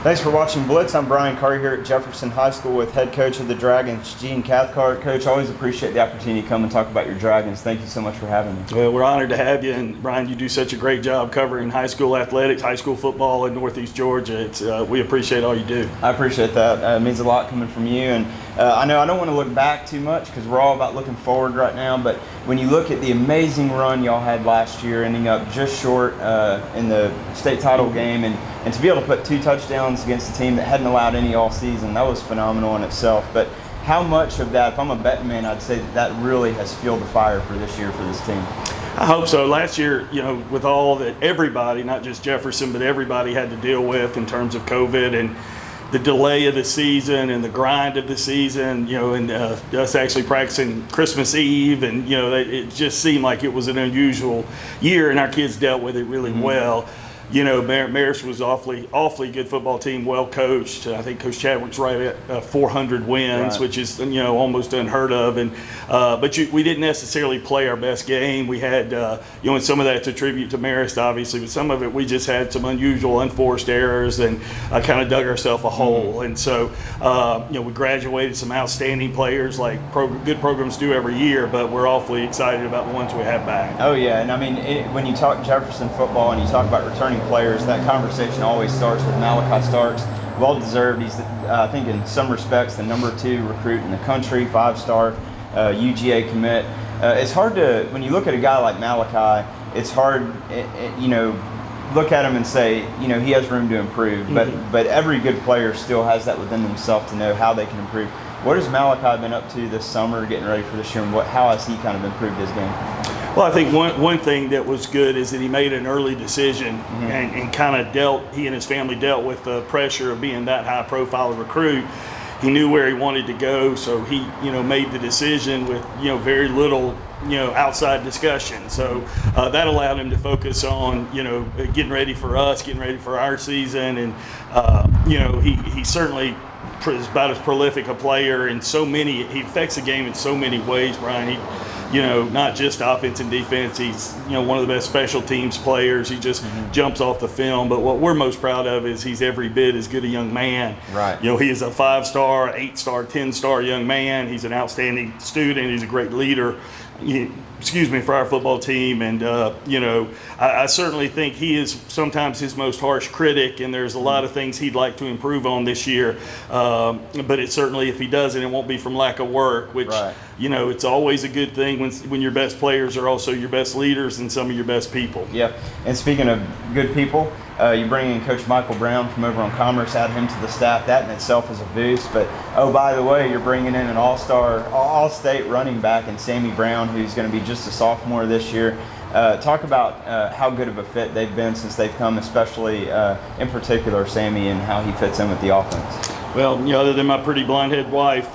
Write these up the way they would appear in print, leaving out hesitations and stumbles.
Thanks for watching Blitz. I'm Brian Carter here at Jefferson High School with head coach of the Dragons, Gene Cathcart. Coach, always appreciate the opportunity to come and talk about your Dragons. Thank you so much for having me. Well, we're honored to have you, and Brian, you do such a great job covering high school athletics, high school football in Northeast Georgia. We appreciate all you do. I appreciate that. It means a lot coming from you, and I know I don't want to look back too much because we're all about looking forward right now, but when you look at the amazing run y'all had last year, ending up just short in the state title game, and to be able to put 2 touchdowns against a team that hadn't allowed any all season, that was phenomenal in itself. But how much of that, if I'm a betting man, I'd say that really has fueled the fire for this year for this team? I hope so. Last year, with all that everybody, not just Jefferson, but everybody had to deal with in terms of COVID and the delay of the season and the grind of the season, and us actually practicing Christmas Eve, and it just seemed like it was an unusual year, and our kids dealt with it really well. Marist was awfully good football team, well coached. I think Coach Chadwick's right at 400 wins, which is almost unheard of. And but we didn't necessarily play our best game. We had and some of that's a tribute to Marist, obviously, but some of it we just had some unusual, unforced errors, and kind of dug ourselves a hole. And so we graduated some outstanding players, like good programs do every year. But we're awfully excited about the ones we have back. Oh yeah, and I mean when you talk Jefferson football and you talk about returning players, that conversation always starts with Malachi Starks. Well deserved. He's, I think, in some respects, the number 2 recruit in the country, 5-star UGA commit. It's hard to, when you look at a guy like Malachi, it's hard, look at him and say, he has room to improve. But every good player still has that within themselves to know how they can improve. What has Malachi been up to this summer, getting ready for this year, and how has he kind of improved his game? Well, I think one thing that was good is that he made an early decision and kind of he and his family dealt with the pressure of being that high profile recruit. He knew where he wanted to go, so he, made the decision with, very little, outside discussion. So that allowed him to focus on, getting ready for us, getting ready for our season. And, he certainly is about as prolific a player in he affects the game in so many ways, Brian. Not just offense and defense. He's, one of the best special teams players. He just jumps off the film. But what we're most proud of is he's every bit as good a young man. Right. He is a 5-star, 8-star, 10-star young man. He's an outstanding student. He's a great leader. For our football team, and I certainly think he is sometimes his most harsh critic, and there's a lot of things he'd like to improve on this year. But it certainly, if he doesn't, it won't be from lack of work, which it's always a good thing when your best players are also your best leaders and some of your best people. Yeah, and speaking of good people, you bring in Coach Michael Brown from over on Commerce, add him to the staff. That in itself is a boost. But, oh, by the way, you're bringing in an all-state running back in Sammy Brown, who's going to be just a sophomore this year. Talk about how good of a fit they've been since they've come, especially in particular Sammy, and how he fits in with the offense. Well, other than my pretty blonde-head wife,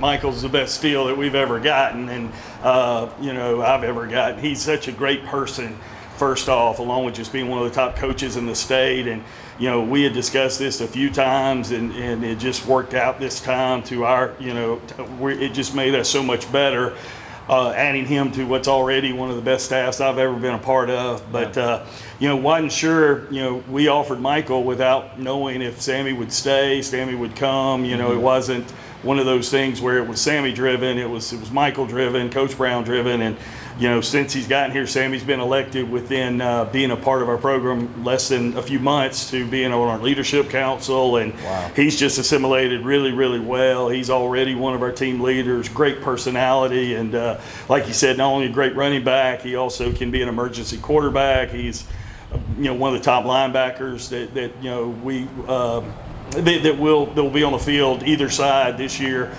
Michael's the best steal that we've ever gotten, and I've ever gotten. He's such a great person, first off, along with just being one of the top coaches in the state. And we had discussed this a few times, and it just worked out this time to our, it just made us so much better. Adding him to what's already one of the best staffs I've ever been a part of. But, wasn't sure, we offered Michael without knowing if Sammy would stay, Sammy would come. It wasn't one of those things where it was Sammy driven, it was Michael driven, Coach Brown driven. And, since he's gotten here, Sammy's been elected within being a part of our program less than a few months to being on our leadership council. And he's just assimilated really, really well. He's already one of our team leaders, great personality. And like you said, not only a great running back, he also can be an emergency quarterback. He's, one of the top linebackers that will be on the field either side this year.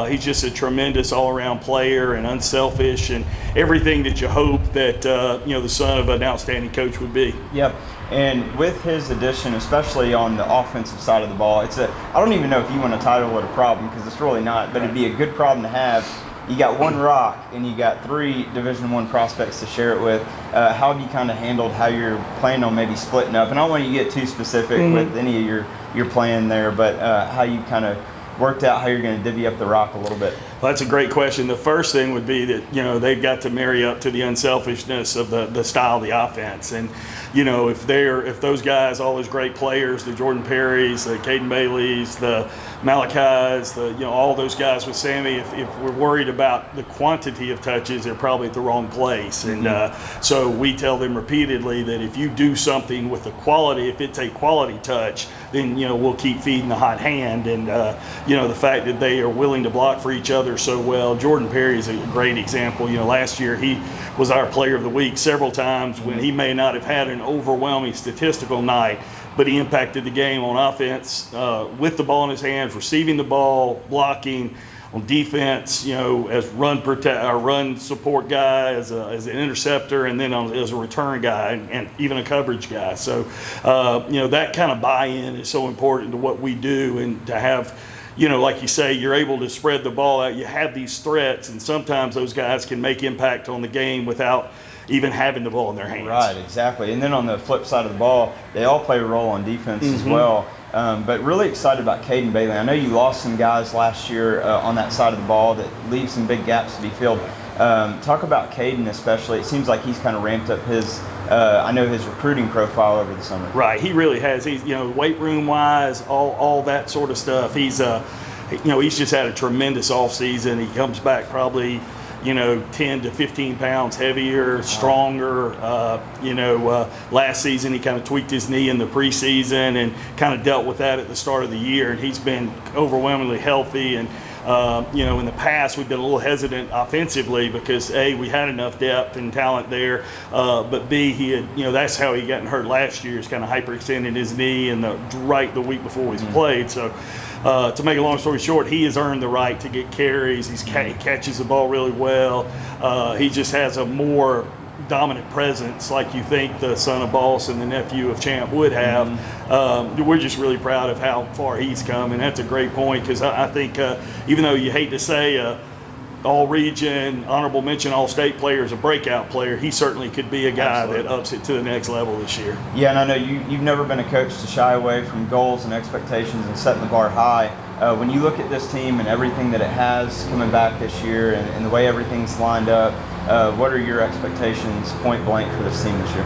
He's just a tremendous all-around player and unselfish and everything that you hope that the son of an outstanding coach would be. Yep. And with his addition, especially on the offensive side of the ball, I don't even know if you want to title it a problem, because it's really not, but it'd be a good problem to have. You got one rock and you got 3 Division I prospects to share it with. How have you kind of handled how you're planning on maybe splitting up? And I don't want you to get too specific with any of your plan there, but how you kind of worked out how you're going to divvy up the rock a little bit. Well, that's a great question. The first thing would be that, they've got to marry up to the unselfishness of the style of the offense. And, if those guys, all those great players, the Jordan Perrys, the Caden Baileys, the Malachis, all those guys with Sammy, if we're worried about the quantity of touches, they're probably at the wrong place. And so we tell them repeatedly that if you do something with the quality, if it's a quality touch, then, we'll keep feeding the hot hand. And, the fact that they are willing to block for each other so well. Jordan Perry is a great example. Last year he was our player of the week several times when he may not have had an overwhelming statistical night, but he impacted the game on offense with the ball in his hands, receiving the ball, blocking, on defense, as run support guy, as an interceptor, and then as a return guy, and even a coverage guy. So, that kind of buy-in is so important to what we do, and to have, like you say, you're able to spread the ball out. You have these threats, and sometimes those guys can make impact on the game without even having the ball in their hands. Right, exactly. And then on the flip side of the ball, they all play a role on defense as well. But really excited about Caden Bailey. I know you lost some guys last year on that side of the ball that leave some big gaps to be filled. Talk about Caden especially. It seems like he's kind of ramped up his recruiting profile over the summer. Right, he really has. He's, weight room wise, all that sort of stuff. He's he's just had a tremendous off season. He comes back probably 10 to 15 pounds heavier, stronger. Last season he kind of tweaked his knee in the preseason and kind of dealt with that at the start of the year, and he's been overwhelmingly healthy. And in the past we've been a little hesitant offensively because A, we had enough depth and talent there, but B, he had, that's how he got hurt last year, is kind of hyperextending his knee and the week before he's played. So to make a long story short, he has earned the right to get carries. He catches the ball really well. He just has a more dominant presence, like you think the son of Boss and the nephew of Champ would have. We're just really proud of how far he's come, and that's a great point, because I think even though you hate to say all-region, honorable mention, all-state player is a breakout player, he certainly could be a guy that ups it to the next level this year. Yeah, and I know you've never been a coach to shy away from goals and expectations and setting the bar high. When you look at this team and everything that it has coming back this year, and the way everything's lined up, what are your expectations point blank for this team this year?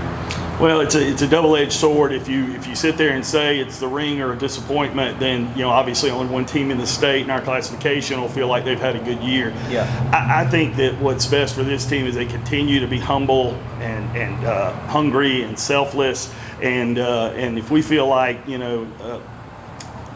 Well, it's a double-edged sword. If you sit there and say it's the ring or a disappointment, then obviously only one team in the state in our classification will feel like they've had a good year. Yeah, I think that what's best for this team is they continue to be humble and hungry and selfless, and if we feel like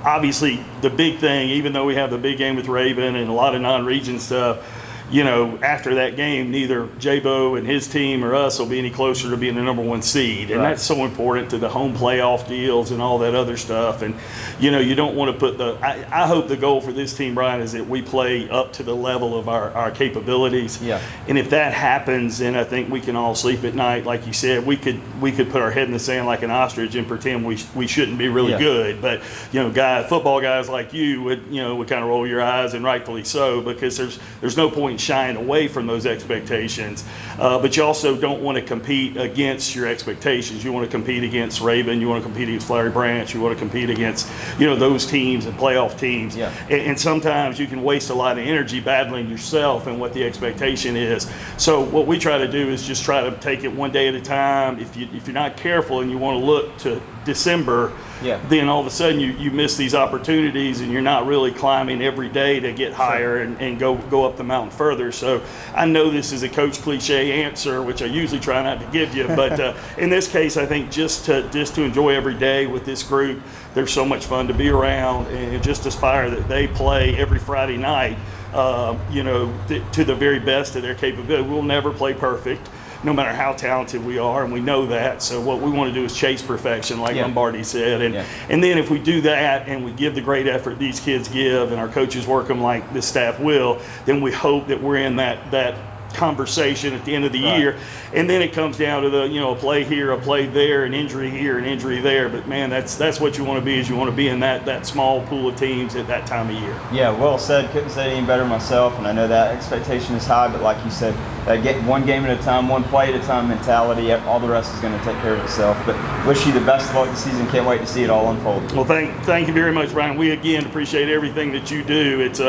obviously the big thing, even though we have the big game with Raven and a lot of non-region stuff, after that game, neither J-Bo and his team or us will be any closer to being the number one seed. And that's so important to the home playoff deals and all that other stuff. And, you don't want to put I hope the goal for this team, Brian, is that we play up to the level of our capabilities. Yeah. And if that happens, then I think we can all sleep at night. Like you said, we could put our head in the sand like an ostrich and pretend we shouldn't be really good. But, football guys like you would kind of roll your eyes, and rightfully so, because there's no point shying away from those expectations, but you also don't want to compete against your expectations. You want to compete against Raven, you want to compete against Flowery Branch, you want to compete against those teams and playoff teams. Yeah. And sometimes you can waste a lot of energy battling yourself and what the expectation is. So what we try to do is just try to take it one day at a time. If you're not careful and you want to look to December, then all of a sudden you miss these opportunities, and you're not really climbing every day to get higher and go up the mountain further. So I know this is a coach cliche answer, which I usually try not to give you, but in this case, I think just to enjoy every day with this group. They're so much fun to be around, and just aspire that they play every Friday night, to the very best of their capability. We'll never play perfect, no matter how talented we are, and we know that. So what we want to do is chase perfection, like Lombardi said. And then if we do that and we give the great effort these kids give, and our coaches work them like this staff will, then we hope that we're in that conversation at the end of the year. And then it comes down to a play here, a play there, an injury here, an injury there. But man, that's what you want to be, is you want to be in that small pool of teams at that time of year. Yeah, well said. Couldn't say it any better myself, and I know that expectation is high, but like you said, get one game at a time, one play at a time mentality. All the rest is going to take care of itself. But wish you the best of luck this season. Can't wait to see it all unfold. Well, thank you very much, Brian. We again appreciate everything that you do. It's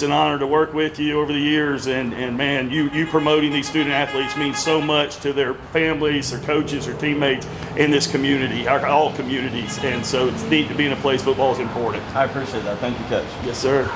an honor to work with you over the years, and man, you promoting these student athletes means so much to their families, their coaches, their teammates in this community, all communities. And so it's neat to be in a place football is important. I appreciate that. Thank you, Coach. Yes, sir.